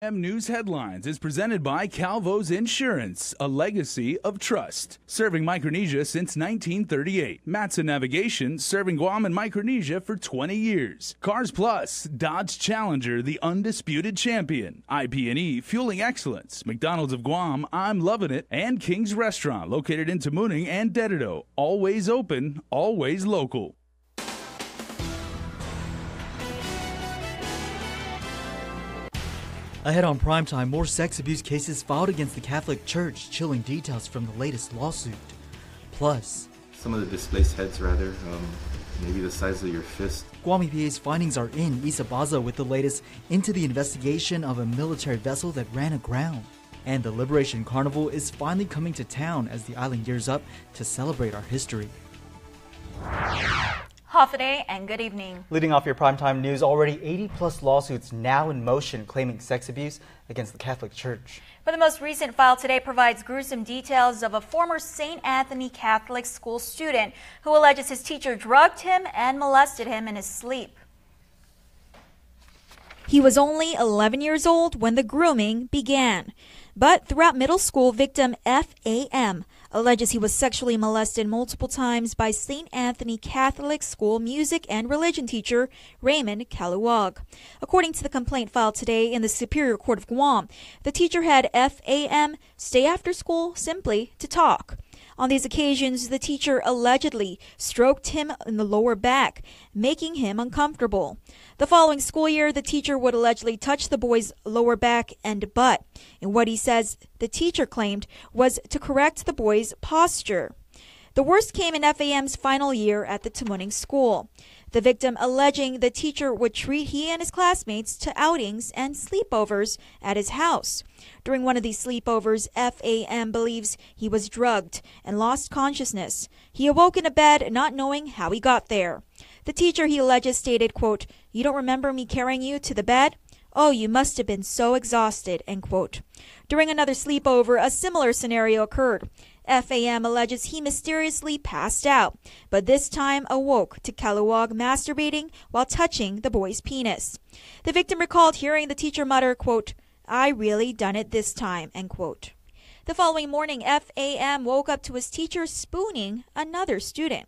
News Headlines is presented by Calvo's Insurance, a legacy of trust. Serving Micronesia since 1938. Matson Navigation, serving Guam and Micronesia for 20 years. Cars Plus, Dodge Challenger, the undisputed champion. IP&E, fueling excellence. McDonald's of Guam, I'm loving it. And King's Restaurant, located in Tamuning and Dededo. Always open, always local. Ahead on Primetime, more sex abuse cases filed against the Catholic Church, chilling details from the latest lawsuit. Plus, some of the displaced heads, maybe the size of your fist. Guam EPA's findings are in Isabaza with the latest into the investigation of a military vessel that ran aground. And the Liberation Carnival is finally coming to town as the island gears up to celebrate our history. Day and good evening. Leading off your primetime news, already 80-plus lawsuits now in motion claiming sex abuse against the Catholic Church. But the most recent file today provides gruesome details of a former St. Anthony Catholic school student who alleges his teacher drugged him and molested him in his sleep. He was only 11 years old when the grooming began. But throughout middle school, victim FAM alleges he was sexually molested multiple times by St. Anthony Catholic School music and religion teacher Raymond Kaluag. According to the complaint filed today in the Superior Court of Guam, the teacher had FAM stay after school simply to talk. On these occasions, the teacher allegedly stroked him in the lower back, making him uncomfortable. The following school year, the teacher would allegedly touch the boy's lower back and butt, in what he says the teacher claimed was to correct the boy's posture. The worst came in FAM's final year at the Tamuning school. The victim alleging the teacher would treat he and his classmates to outings and sleepovers at his house. During one of these sleepovers, FAM believes he was drugged and lost consciousness. He awoke in a bed not knowing how he got there. The teacher, he alleges, stated, quote, "You don't remember me carrying you to the bed? Oh, you must have been so exhausted," end quote. During another sleepover, a similar scenario occurred. FAM alleges he mysteriously passed out, but this time awoke to Kaluag masturbating while touching the boy's penis. The victim recalled hearing the teacher mutter, quote, "I really done it this time," end quote. The following morning, FAM woke up to his teacher spooning another student.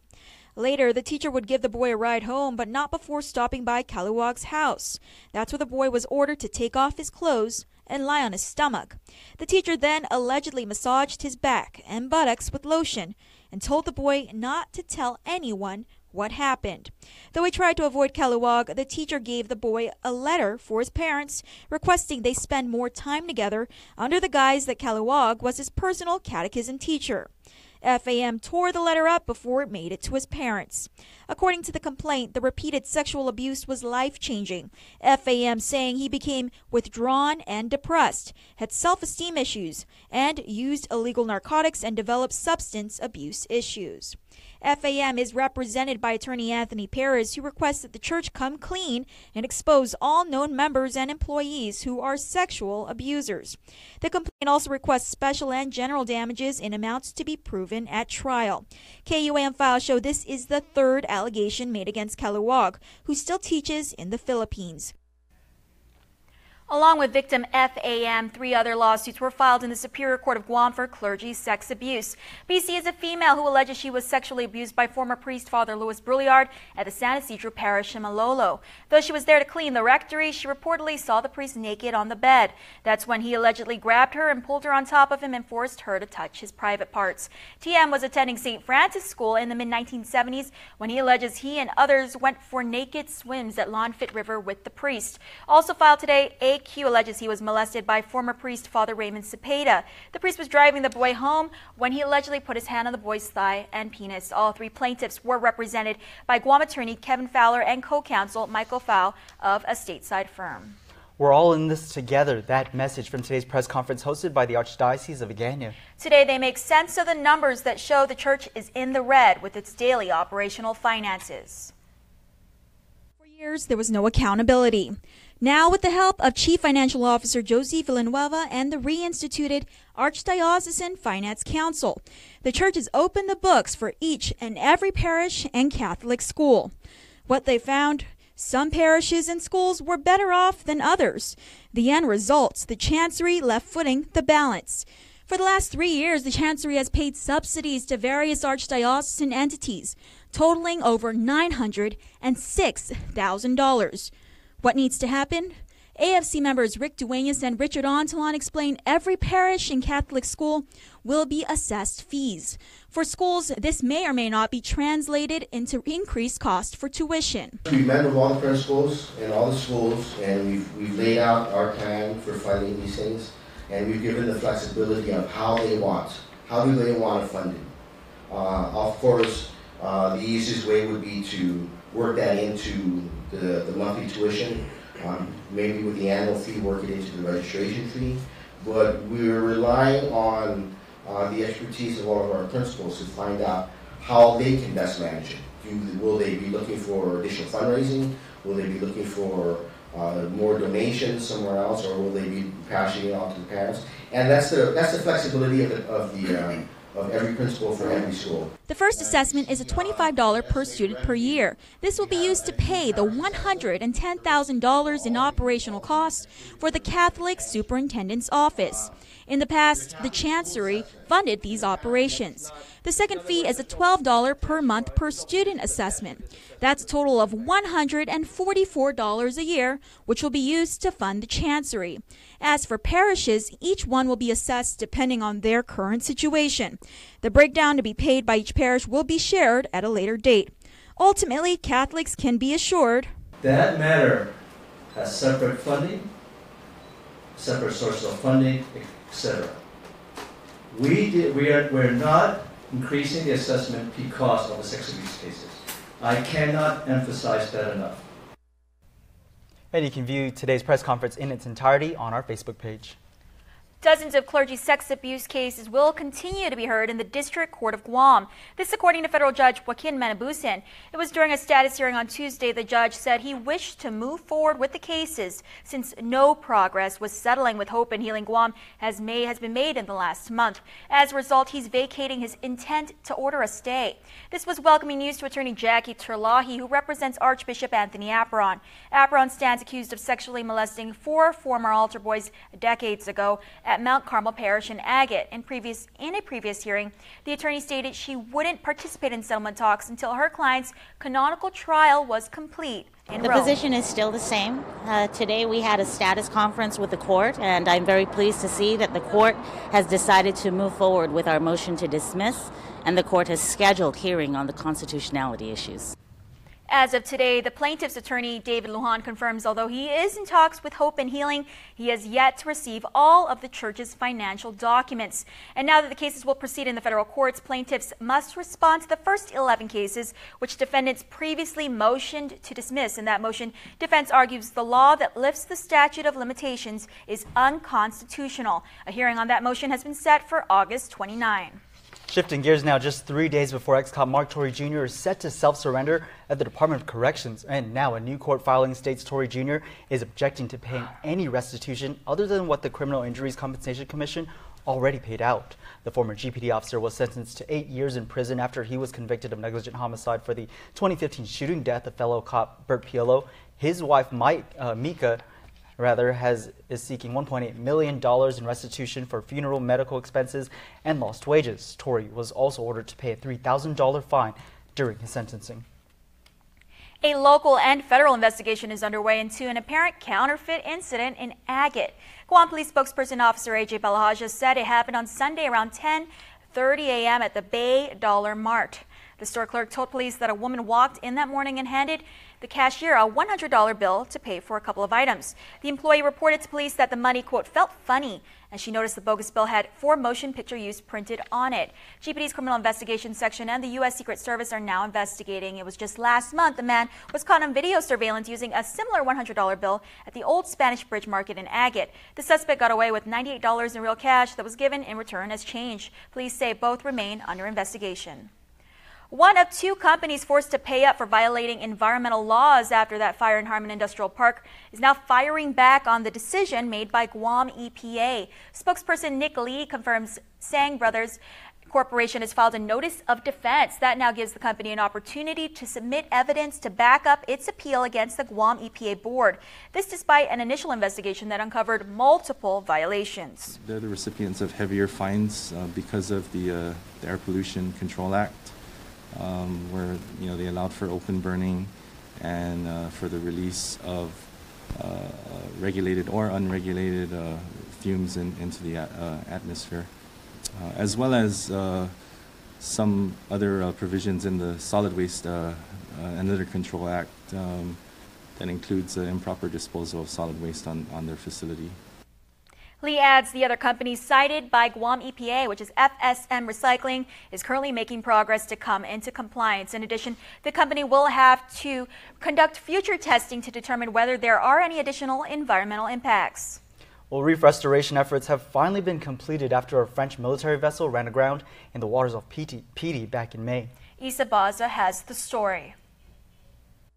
Later, the teacher would give the boy a ride home, but not before stopping by Kaluag's house. That's where the boy was ordered to take off his clothes and lie on his stomach. The teacher then allegedly massaged his back and buttocks with lotion and told the boy not to tell anyone what happened. Though he tried to avoid Kaluag, the teacher gave the boy a letter for his parents requesting they spend more time together under the guise that Kaluag was his personal catechism teacher. FAM tore the letter up before it made it to his parents. According to the complaint, the repeated sexual abuse was life-changing. FAM saying he became withdrawn and depressed, had self-esteem issues, and used illegal narcotics and developed substance abuse issues. FAM is represented by attorney Anthony Perez, who requests that the church come clean and expose all known members and employees who are sexual abusers. The complaint also requests special and general damages in amounts to be proven at trial. KUAM files show this is the third allegation made against Kaluag, who still teaches in the Philippines. Along with victim FAM, 3 other lawsuits were filed in the Superior Court of Guam for clergy sex abuse. BC is a female who alleges she was sexually abused by former priest Father Louis Brouillard at the San Isidro Parish in Malolo. Though she was there to clean the rectory, she reportedly saw the priest naked on the bed. That's when he allegedly grabbed her and pulled her on top of him and forced her to touch his private parts. TM was attending St. Francis School in the mid-1970s when he alleges he and others went for naked swims at Lonfit River with the priest. Also filed today, AQ alleges he was molested by former priest Father Raymond Cepeda. The priest was driving the boy home when he allegedly put his hand on the boy's thigh and penis. All 3 plaintiffs were represented by Guam attorney Kevin Fowler and co-counsel Michael Fowl of a stateside firm. We're all in this together. That message from today's press conference hosted by the Archdiocese of Agano. Today they make sense of the numbers that show the church is in the red with its daily operational finances. For years, there was no accountability. Now, with the help of Chief Financial Officer Josie Villanueva and the reinstituted Archdiocesan Finance Council, the church has opened the books for each and every parish and Catholic school. What they found Some parishes and schools were better off than others. The end results, the Chancery left footing the balance. For the last 3 years, the Chancery has paid subsidies to various archdiocesan entities, totaling over $906,000. What needs to happen? AFC members Rick Duenas and Richard Ontalon explain every parish and Catholic school will be assessed fees. For schools, this may or may not be translated into increased cost for tuition. We've met with all the principals and all the schools, and we've laid out our plan for funding these things, and we've given the flexibility of how do they want to fund it. Of course, the easiest way would be to work that into the monthly tuition. Maybe with the annual fee, work it into the registration fee, but we're relying on the expertise of all of our principals to find out how they can best manage it. Will they be looking for additional fundraising? Will they be looking for more donations somewhere else, or will they be passing it on to the parents? And that's the flexibility of every principal for every school. The first assessment is a $25 per student per year. This will be used to pay the $110,000 in operational costs for the Catholic Superintendent's Office. In the past, the Chancery funded these operations. The second fee is a $12 per month per student assessment. That's a total of $144 a year, which will be used to fund the Chancery. As for parishes, each one will be assessed depending on their current situation. The breakdown to be paid by each parish will be shared at a later date. Ultimately, Catholics can be assured that matter has separate funding, separate sources of funding, etc. We're not increasing the assessment because of the sex abuse cases. I cannot emphasize that enough. And you can view today's press conference in its entirety on our Facebook page. Dozens of clergy sex abuse cases will continue to be heard in the District Court of Guam. This according to Federal Judge Joaquin Manabusin. It was during a status hearing on Tuesday the judge said he wished to move forward with the cases since no progress was settling with Hope and Healing Guam has been made in the last month. As a result, he's vacating his intent to order a stay. This was welcoming news to attorney Jackie Terlahi, who represents Archbishop Anthony Apron. Apron stands accused of sexually molesting 4 former altar boys decades ago at Mount Carmel Parish in Agate. In a previous hearing, the attorney stated she wouldn't participate in settlement talks until her client's canonical trial was complete in Rome. The position is still the same. Today we had a status conference with the court, and I'm very pleased to see that the court has decided to move forward with our motion to dismiss, and the court has scheduled hearing on the constitutionality issues. As of today, the plaintiff's attorney, David Lujan, confirms although he is in talks with Hope and Healing, he has yet to receive all of the church's financial documents. And now that the cases will proceed in the federal courts, plaintiffs must respond to the first 11 cases, which defendants previously motioned to dismiss. In that motion, defense argues the law that lifts the statute of limitations is unconstitutional. A hearing on that motion has been set for August 29. Shifting gears now, just 3 days before ex-cop Mark Torrey Jr. is set to self-surrender at the Department of Corrections. And now a new court filing states Torrey Jr. is objecting to paying any restitution other than what the Criminal Injuries Compensation Commission already paid out. The former GPD officer was sentenced to 8 years in prison after he was convicted of negligent homicide for the 2015 shooting death of fellow cop Bert Piolo. His wife, Mika, is seeking $1.8 million in restitution for funeral, medical expenses, and lost wages. Torrey was also ordered to pay a $3,000 fine during his sentencing. A local and federal investigation is underway into an apparent counterfeit incident in Agate. Guam Police spokesperson Officer A.J. Balahaja said it happened on Sunday around 10:30 a.m. at the Bay Dollar Mart. The store clerk told police that a woman walked in that morning and handed the cashier a $100 bill to pay for a couple of items. The employee reported to police that the money, quote, felt funny, and she noticed the bogus bill had 4 motion picture use printed on it. GPD's Criminal Investigation Section and the U.S. Secret Service are now investigating. It was just last month a man was caught on video surveillance using a similar $100 bill at the Old Spanish Bridge Market in Agate. The suspect got away with $98 in real cash that was given in return as change. Police say both remain under investigation. One of 2 companies forced to pay up for violating environmental laws after that fire in Harmon Industrial Park is now firing back on the decision made by Guam EPA. Spokesperson Nick Lee confirms Sang Brothers Corporation has filed a notice of defense that now gives the company an opportunity to submit evidence to back up its appeal against the Guam EPA board. This despite an initial investigation that uncovered multiple violations. They're the recipients of heavier fines because of the Air Pollution Control Act, where they allowed for open burning and for the release of regulated or unregulated fumes into the atmosphere. As well as some other provisions in the Solid Waste and Litter Control Act that includes improper disposal of solid waste on their facility. Lee adds the other companies cited by Guam EPA, which is FSM Recycling, is currently making progress to come into compliance. In addition, the company will have to conduct future testing to determine whether there are any additional environmental impacts. Well, reef restoration efforts have finally been completed after a French military vessel ran aground in the waters of Piti back in May. Isa Baza has the story.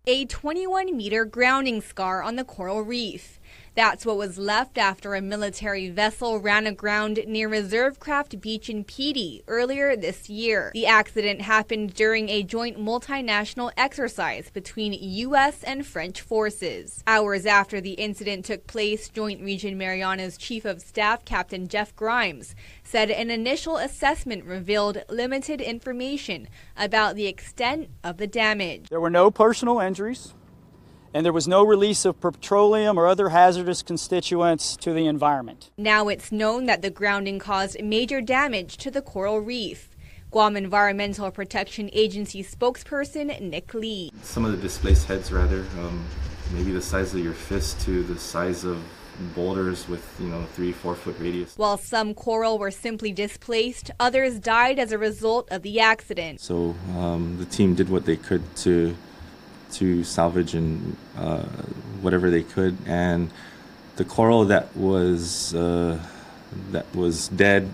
A 21-meter grounding scar on the coral reef. That's what was left after a military vessel ran aground near Reservecraft Beach in Piti earlier this year. The accident happened during a joint multinational exercise between U.S. and French forces. Hours after the incident took place, Joint Region Mariana's Chief of Staff, Captain Jeff Grimes, said an initial assessment revealed limited information about the extent of the damage. There were no personal injuries, and there was no release of petroleum or other hazardous constituents to the environment. Now it's known that the grounding caused major damage to the coral reef. Guam Environmental Protection Agency spokesperson Nick Lee. Some of the displaced heads, maybe the size of your fist to the size of boulders with 3-4 foot radius. While some coral were simply displaced, others died as a result of the accident. So the team did what they could to salvage and whatever they could, and the coral that was dead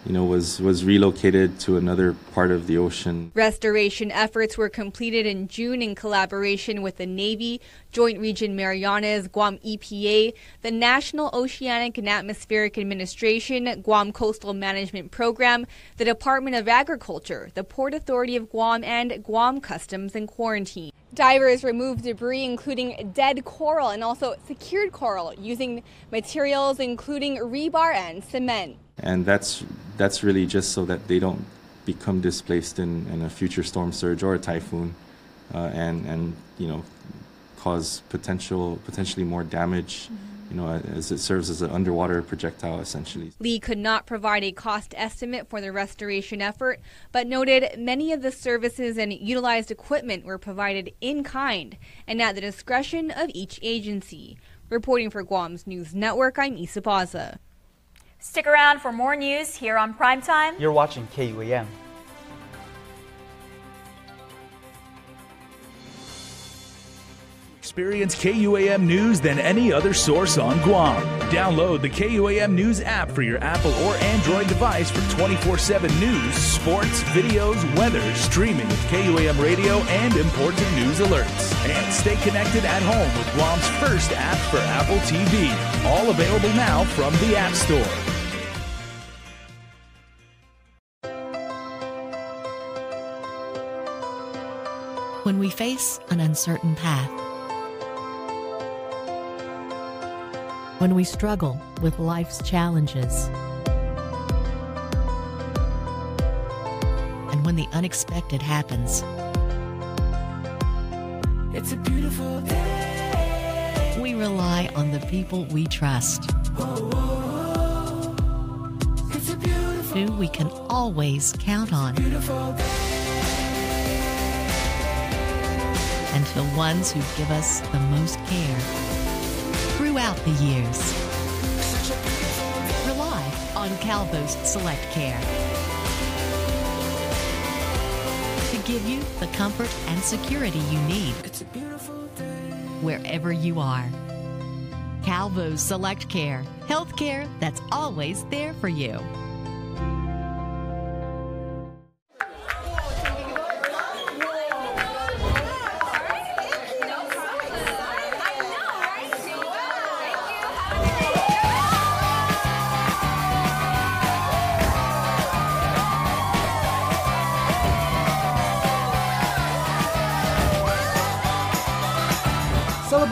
was relocated to another part of the ocean. Restoration efforts were completed in June in collaboration with the Navy, Joint Region Marianas, Guam EPA, the National Oceanic and Atmospheric Administration, Guam Coastal Management Program, the Department of Agriculture, the Port Authority of Guam, and Guam Customs and Quarantine. Divers removed debris including dead coral and also secured coral using materials including rebar and cement. And that's really just so that they don't become displaced in a future storm surge or a typhoon, and cause potentially more damage, as it serves as an underwater projectile essentially. Lee could not provide a cost estimate for the restoration effort, but noted many of the services and utilized equipment were provided in kind and at the discretion of each agency. Reporting for Guam's News Network, I'm Isa Baza. Stick around for more news here on Primetime. You're watching KUAM. Experience KUAM News than any other source on Guam. Download the KUAM News app for your Apple or Android device for 24/7 news, sports, videos, weather, streaming with KUAM radio, and important news alerts. And stay connected at home with Guam's first app for Apple TV. All available now from the App Store. When we face an uncertain path, when we struggle with life's challenges, and when the unexpected happens, it's a beautiful day. We rely on the people we trust, it's a beautiful, who we can always count on, and the ones who give us the most care throughout the years. Rely on Calvo's Select Care to give you the comfort and security you need wherever you are. Calvo's Select Care, health care that's always there for you.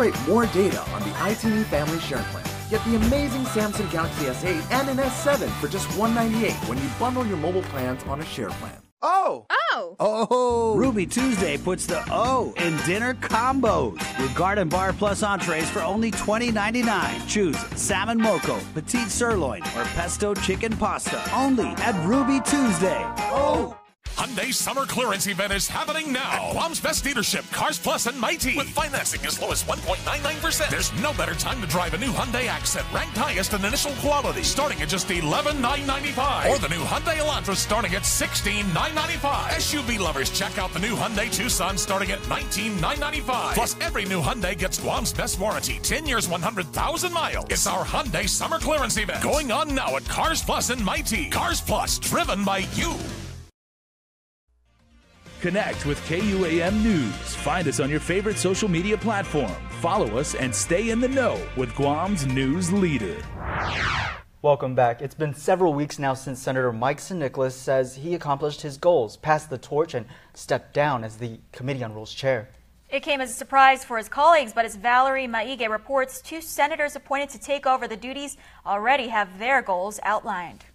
Celebrate more data on the ITV Family Share Plan. Get the amazing Samsung Galaxy S8 and an S7 for just $198 when you bundle your mobile plans on a share plan. Oh! Oh! Oh! Ruby Tuesday puts the O in dinner combos with Garden Bar Plus entrees for only $20.99. Choose salmon moco, petite sirloin, or pesto chicken pasta. Only at Ruby Tuesday. Oh! Hyundai's summer clearance event is happening now. Guam's best dealership, Cars Plus and Mighty. With financing as low as 1.99%. There's no better time to drive a new Hyundai Accent, ranked highest in initial quality, starting at just $11,995. Or the new Hyundai Elantra starting at $16,995. SUV lovers, check out the new Hyundai Tucson starting at $19,995. Plus, every new Hyundai gets Guam's best warranty, 10 years, 100,000 miles. It's our Hyundai summer clearance event going on now at Cars Plus and Mighty. Cars Plus, driven by you. Connect with KUAM News. Find us on your favorite social media platform. Follow us and stay in the know with Guam's news leader. Welcome back. It's been several weeks now since Senator Mike San Nicolas says he accomplished his goals, passed the torch, and stepped down as the Committee on Rules chair. It came as a surprise for his colleagues, but as Valerie Maige reports, 2 senators appointed to take over the duties already have their goals outlined.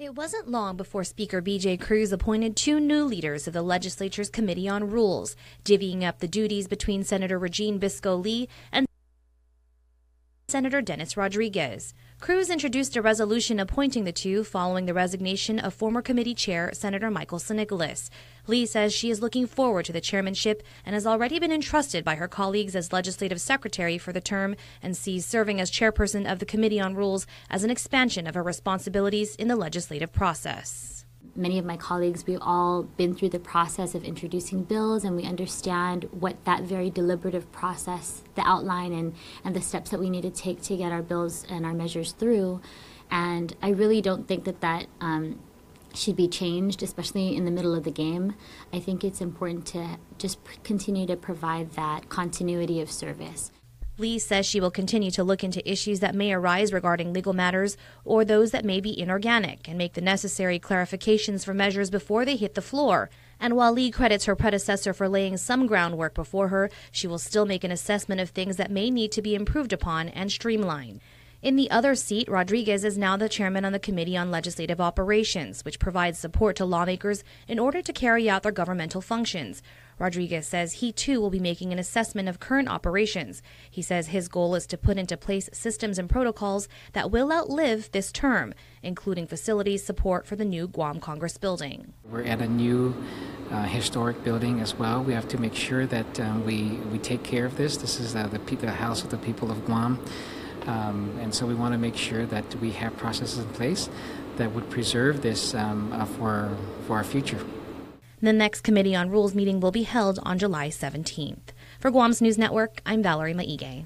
It wasn't long before Speaker B.J. Cruz appointed 2 new leaders of the legislature's Committee on Rules, divvying up the duties between Senator Regine Bisco-Lee and Senator Dennis Rodriguez. Cruz introduced a resolution appointing the 2 following the resignation of former committee chair Senator Michael San Nicolas. Lee says she is looking forward to the chairmanship and has already been entrusted by her colleagues as legislative secretary for the term and sees serving as chairperson of the Committee on Rules as an expansion of her responsibilities in the legislative process. Many of my colleagues, we've all been through the process of introducing bills, and we understand what that very deliberative process, the outline and the steps that we need to take to get our bills and our measures through. And I really don't think that should be changed, especially in the middle of the game. I think it's important to just continue to provide that continuity of service. Lee says she will continue to look into issues that may arise regarding legal matters or those that may be inorganic and make the necessary clarifications for measures before they hit the floor. And while Lee credits her predecessor for laying some groundwork before her, she will still make an assessment of things that may need to be improved upon and streamlined. In the other seat, Rodriguez is now the chairman on the Committee on Legislative Operations, which provides support to lawmakers in order to carry out their governmental functions. Rodriguez says he too will be making an assessment of current operations. He says his goal is to put into place systems and protocols that will outlive this term, including facilities support for the new Guam Congress building. We're at a new historic building as well. We have to make sure that we take care of this. This is the house of the people of Guam. And so we want to make sure that we have processes in place that would preserve this for our future. The next Committee on Rules meeting will be held on July 17th. For Guam's News Network, I'm Valerie Maige.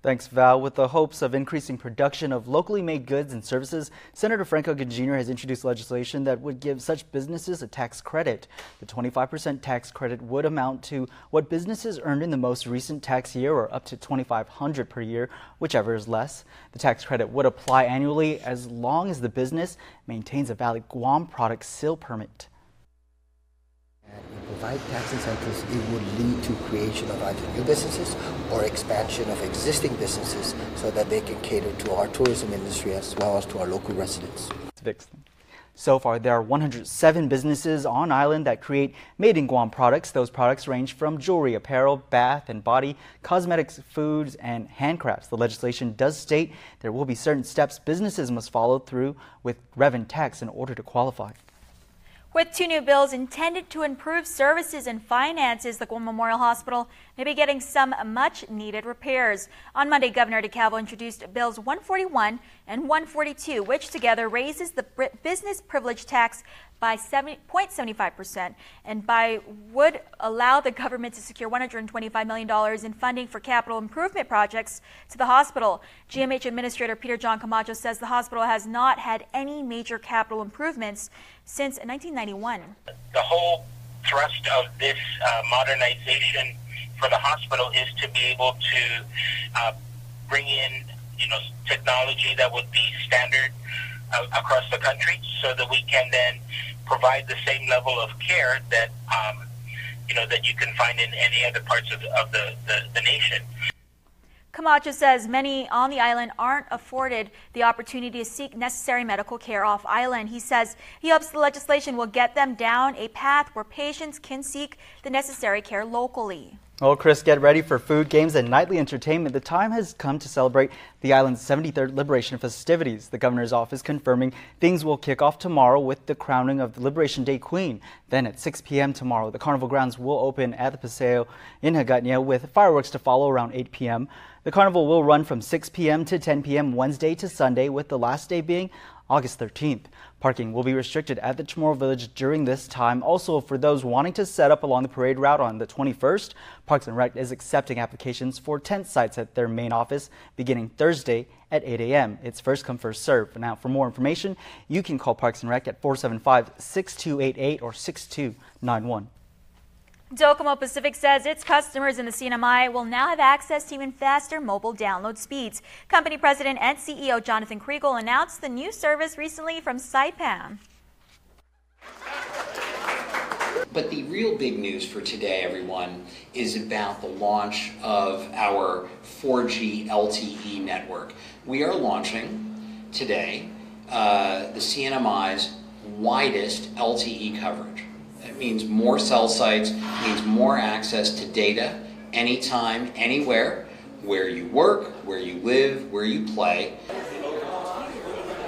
Thanks, Val. With the hopes of increasing production of locally made goods and services, Senator Frank Hugin Jr. has introduced legislation that would give such businesses a tax credit. The 25% tax credit would amount to what businesses earned in the most recent tax year, or up to $2,500 per year, whichever is less. The tax credit would apply annually as long as the business maintains a valid Guam product sale permit. Provide tax incentives, it would lead to creation of either new businesses or expansion of existing businesses so that they can cater to our tourism industry as well as to our local residents. So far, there are 107 businesses on island that create made in Guam products. Those products range from jewelry, apparel, bath and body, cosmetics, foods, and handcrafts. The legislation does state there will be certain steps businesses must follow through with revenue tax in order to qualify. With 2 new bills intended to improve services and finances, the Guam Memorial Hospital may be getting some much-needed repairs. On Monday, Governor DeCalvo introduced Bills 141 and 142, which together raises the business privilege tax by 0.75% and would allow the government to secure $125 million in funding for capital improvement projects to the hospital. GMH Administrator Peter John Camacho says the hospital has not had any major capital improvements since 1991. The whole thrust of this modernization for the hospital is to be able to bring in, technology that would be standard across the country, so that we can then provide the same level of care that that you can find in any other parts of the nation. Camacho says many on the island aren't afforded the opportunity to seek necessary medical care off island. He says he hopes the legislation will get them down a path where patients can seek the necessary care locally. Well, Chris, get ready for food, games, and nightly entertainment. The time has come to celebrate the island's 73rd Liberation festivities. The governor's office confirming things will kick off tomorrow with the crowning of the Liberation Day Queen. Then at 6 p.m. tomorrow, the carnival grounds will open at the Paseo in Hagåtña with fireworks to follow around 8 p.m. The carnival will run from 6 p.m. to 10 p.m. Wednesday to Sunday, with the last day being August 13th. Parking will be restricted at the Chamorro Village during this time. Also, for those wanting to set up along the parade route on the 21st, Parks and Rec is accepting applications for tent sites at their main office beginning Thursday at 8 a.m. It's first come, first serve. Now, for more information, you can call Parks and Rec at 475-6288 or 6291. Docomo Pacific says its customers in the CNMI will now have access to even faster mobile download speeds. Company president and CEO Jonathan Kriegel announced the new service recently from Saipan. But the real big news for today, everyone, is about the launch of our 4G LTE network. We are launching today the CNMI's widest LTE coverage. It means more cell sites, means more access to data, anytime, anywhere, where you work, where you live, where you play.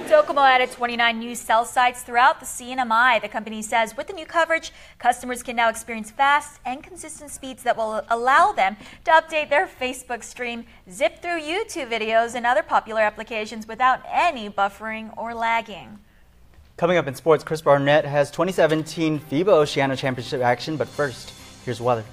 Docomo added 29 new cell sites throughout the CNMI. The company says with the new coverage, customers can now experience fast and consistent speeds that will allow them to update their Facebook stream, zip through YouTube videos, and other popular applications without any buffering or lagging. Coming up in sports, Chris Barnett has 2017 FIBA Oceania Championship action, but first, here's weather.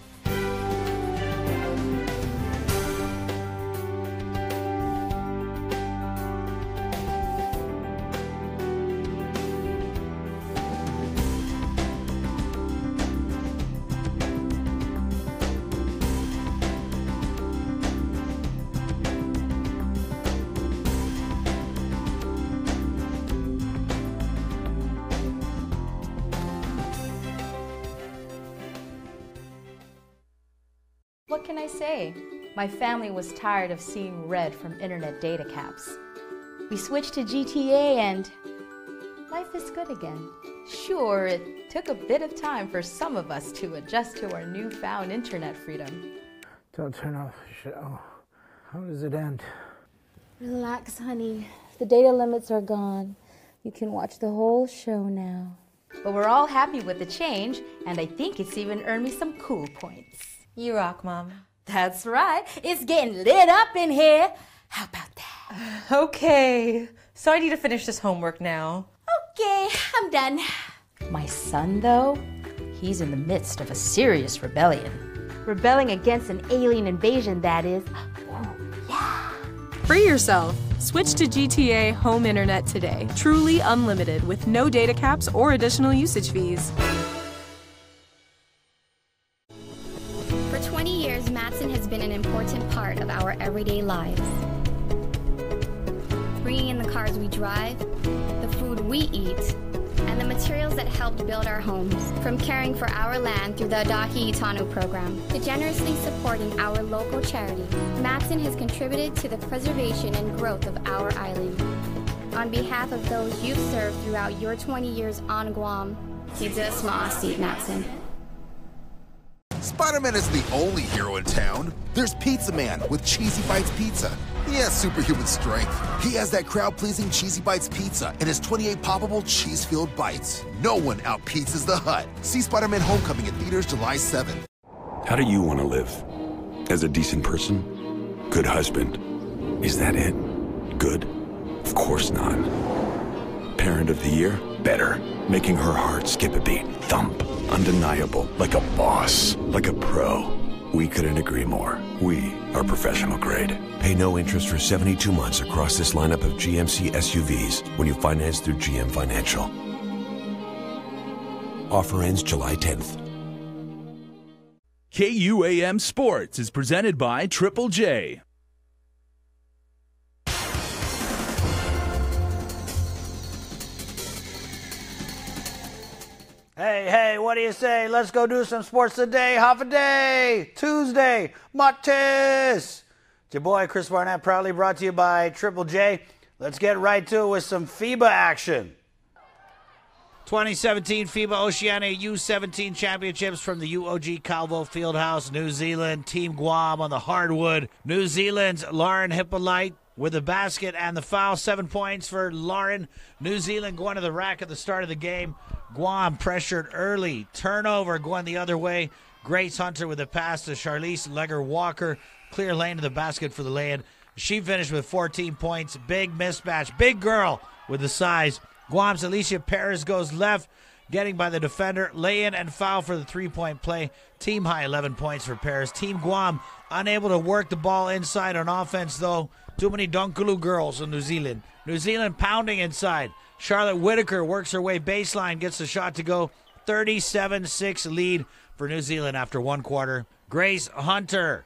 What can I say? My family was tired of seeing red from internet data caps. We switched to GTA and life is good again. Sure, it took a bit of time for some of us to adjust to our newfound internet freedom. Don't turn off the show. How does it end? Relax, honey. The data limits are gone. You can watch the whole show now. But we're all happy with the change, and I think it's even earned me some cool points. You rock, Mom. That's right. It's getting lit up in here. How about that? Okay. So I need to finish this homework now. Okay, I'm done. My son, though, he's in the midst of a serious rebellion. Rebelling against an alien invasion, that is. Ooh, yeah. Free yourself. Switch to GTA Home Internet today. Truly unlimited with no data caps or additional usage fees. For 20 years, Matson has been an important part of our everyday lives. Bringing in the cars we drive, the food we eat, and the materials that helped build our homes. From caring for our land through the Adahi Itanu program to generously supporting our local charities, Matson has contributed to the preservation and growth of our island. On behalf of those you've served throughout your 20 years on Guam, Pizza Smaasi Matson. Spider-Man is the only hero in town. There's Pizza Man with Cheesy Bites Pizza. He has superhuman strength. He has that crowd-pleasing Cheesy Bites Pizza and his 28 poppable cheese-filled bites. No one out-pizzas the Hut. See Spider-Man Homecoming in theaters July 7th. How do you want to live? As a decent person? Good husband? Is that it? Good? Of course not. Parent of the year? Better. Making her heart skip a beat. Thump. Undeniable. Like a boss. Like a pro. We couldn't agree more. We are professional grade. Pay no interest for 72 months across this lineup of GMC SUVs when you finance through GM Financial. Offer ends July 10th. KUAM Sports is presented by Triple J. Hey, what do you say? Let's go do some sports today. Half a day. Tuesday. Matis. It's your boy, Chris Barnett, proudly brought to you by Triple J. Let's get right to it with some FIBA action. 2017 FIBA Oceania U17 Championships from the UOG Calvo Fieldhouse, New Zealand. Team Guam on the hardwood. New Zealand's Lauren Hippolyte with the basket and the foul. 7 points for Lauren. New Zealand going to the rack at the start of the game. Guam pressured early. Turnover going the other way. Grace Hunter with a pass to Charlize Legger-Walker. Clear lane to the basket for the lay-in. She finished with 14 points. Big mismatch. Big girl with the size. Guam's Alicia Perez goes left, getting by the defender. Lay-in and foul for the three-point play. Team high 11 points for Perez. Team Guam unable to work the ball inside on offense, though. Too many Dunkulu girls in New Zealand. New Zealand pounding inside. Charlotte Whitaker works her way baseline, gets the shot to go. 37-6 lead for New Zealand after one quarter. Grace Hunter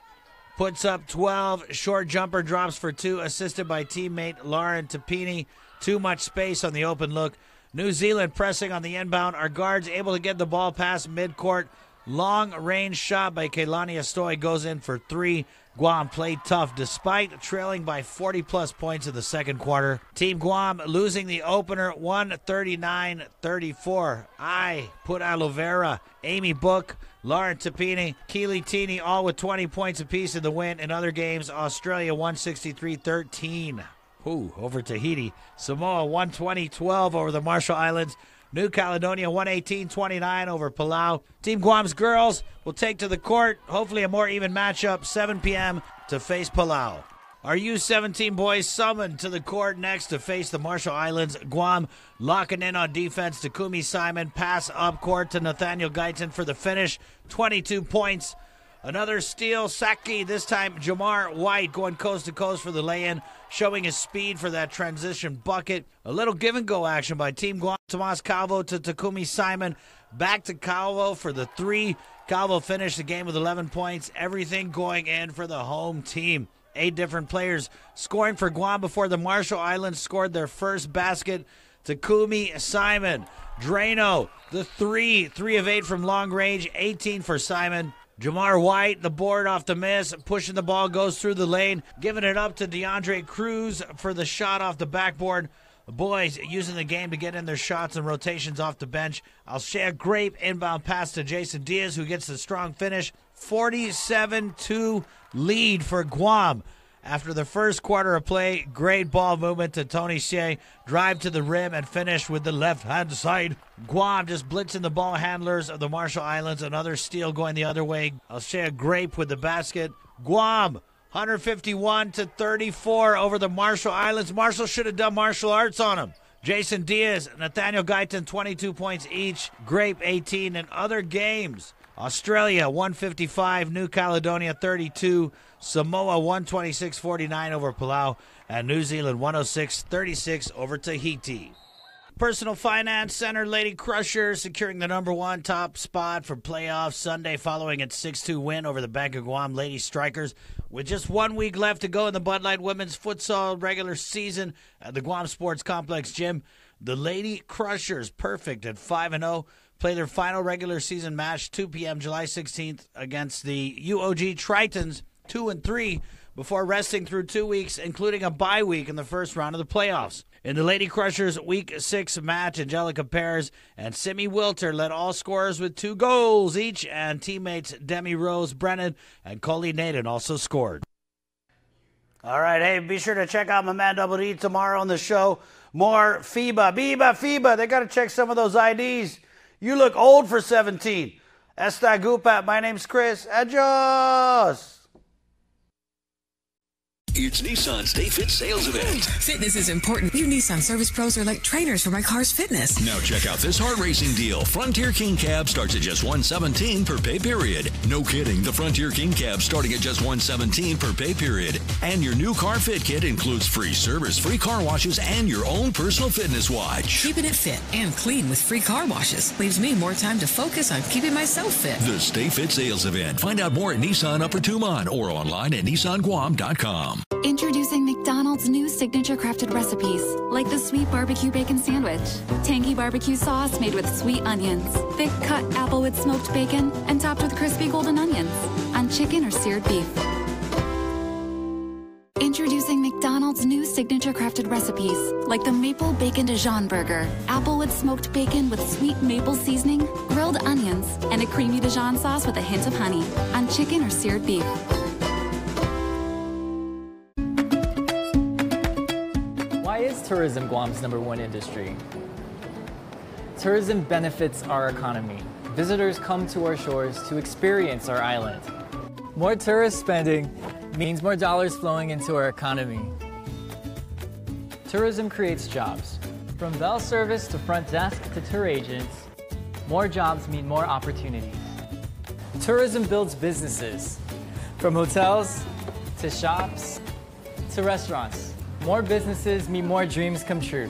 puts up 12. Short jumper drops for 2, assisted by teammate Lauren Tapini. Too much space on the open look. New Zealand pressing on the inbound. Our guards able to get the ball past midcourt. Long-range shot by Keilani Astoy goes in for 3. Guam played tough despite trailing by 40-plus points in the second quarter. Team Guam losing the opener 139-34. I put Aloe Vera, Amy Book, Lauren Tapini, Keely Tini all with 20 points apiece in the win. In other games, Australia 163-13. Over Tahiti. Samoa 120-12 over the Marshall Islands. New Caledonia 118-29 over Palau. Team Guam's girls will take to the court. Hopefully a more even matchup. 7 p.m. to face Palau. Our U17 boys summoned to the court next to face the Marshall Islands. Guam locking in on defense. Takumi Simon pass up court to Nathaniel Guyton for the finish. 22 points. Another steal, Saki, this time Jamar White going coast to coast for the lay-in, showing his speed for that transition bucket. A little give-and-go action by Team Guam. Tomas Calvo to Takumi Simon. Back to Calvo for the 3. Calvo finished the game with 11 points. Everything going in for the home team. 8 different players scoring for Guam before the Marshall Islands scored their first basket. Takumi Simon. Drano, the 3 of 8 from long range, 18 for Simon. Jamar White, the board off the miss, pushing the ball, goes through the lane, giving it up to DeAndre Cruz for the shot off the backboard. The boys using the game to get in their shots and rotations off the bench. Alshea Grape inbound pass to Jason Diaz, who gets the strong finish. 47-2 lead for Guam. After the first quarter of play, great ball movement to Tony Shea. Drive to the rim and finish with the left-hand side. Guam just blitzing the ball handlers of the Marshall Islands. Another steal going the other way. Alshea Grape with the basket. Guam, 151-34 over the Marshall Islands. Marshall should have done martial arts on them. Jason Diaz, Nathaniel Guyton, 22 points each. Grape, 18 in other games. Australia, 155. New Caledonia, 32. Samoa, 126-49 over Palau. And New Zealand, 106-36 over Tahiti. Personal Finance Center Lady Crushers securing the #1 top spot for playoffs Sunday following its 6-2 win over the Bank of Guam Lady Strikers. With just 1 week left to go in the Bud Light Women's Futsal regular season at the Guam Sports Complex Gym, the Lady Crushers, perfect at 5-0, play their final regular season match 2 p.m. July 16th against the UOG Tritons, 2-3, before resting through 2 weeks, including a bye week in the first round of the playoffs. In the Lady Crushers Week 6 match, Angelica Perez and Simi Wilter led all scorers with 2 goals each, and teammates Demi Rose Brennan and Coley Naden also scored. All right, hey, be sure to check out my man Double D tomorrow on the show. More FIBA. They got to check some of those IDs. You look old for 17. Esta Gupat, my name's Chris. Adios. It's Nissan's Stay Fit sales event. Fitness is important. You Nissan service pros are like trainers for my car's fitness. Now check out this heart racing deal. Frontier King cab starts at just $117 per pay period. No kidding, the Frontier King cab starting at just $117 per pay period. And your new car fit kit includes free service, free car washes, and your own personal fitness watch. Keeping it fit and clean with free car washes leaves me more time to focus on keeping myself fit. The Stay Fit sales event. Find out more at Nissan Upper Tumon or online at NissanGuam.com. Introducing McDonald's McDonald's new signature crafted recipes, like the sweet barbecue bacon sandwich, tangy barbecue sauce made with sweet onions, thick cut applewood smoked bacon, and topped with crispy golden onions on chicken or seared beef. Introducing McDonald's new signature crafted recipes, like the Maple Bacon Dijon Burger, applewood smoked bacon with sweet maple seasoning, grilled onions, and a creamy Dijon sauce with a hint of honey on chicken or seared beef. Why is tourism Guam's #1 industry? Tourism benefits our economy. Visitors come to our shores to experience our island. More tourist spending means more dollars flowing into our economy. Tourism creates jobs. From bell service to front desk to tour agents, more jobs mean more opportunities. Tourism builds businesses. From hotels to shops to restaurants. More businesses mean more dreams come true.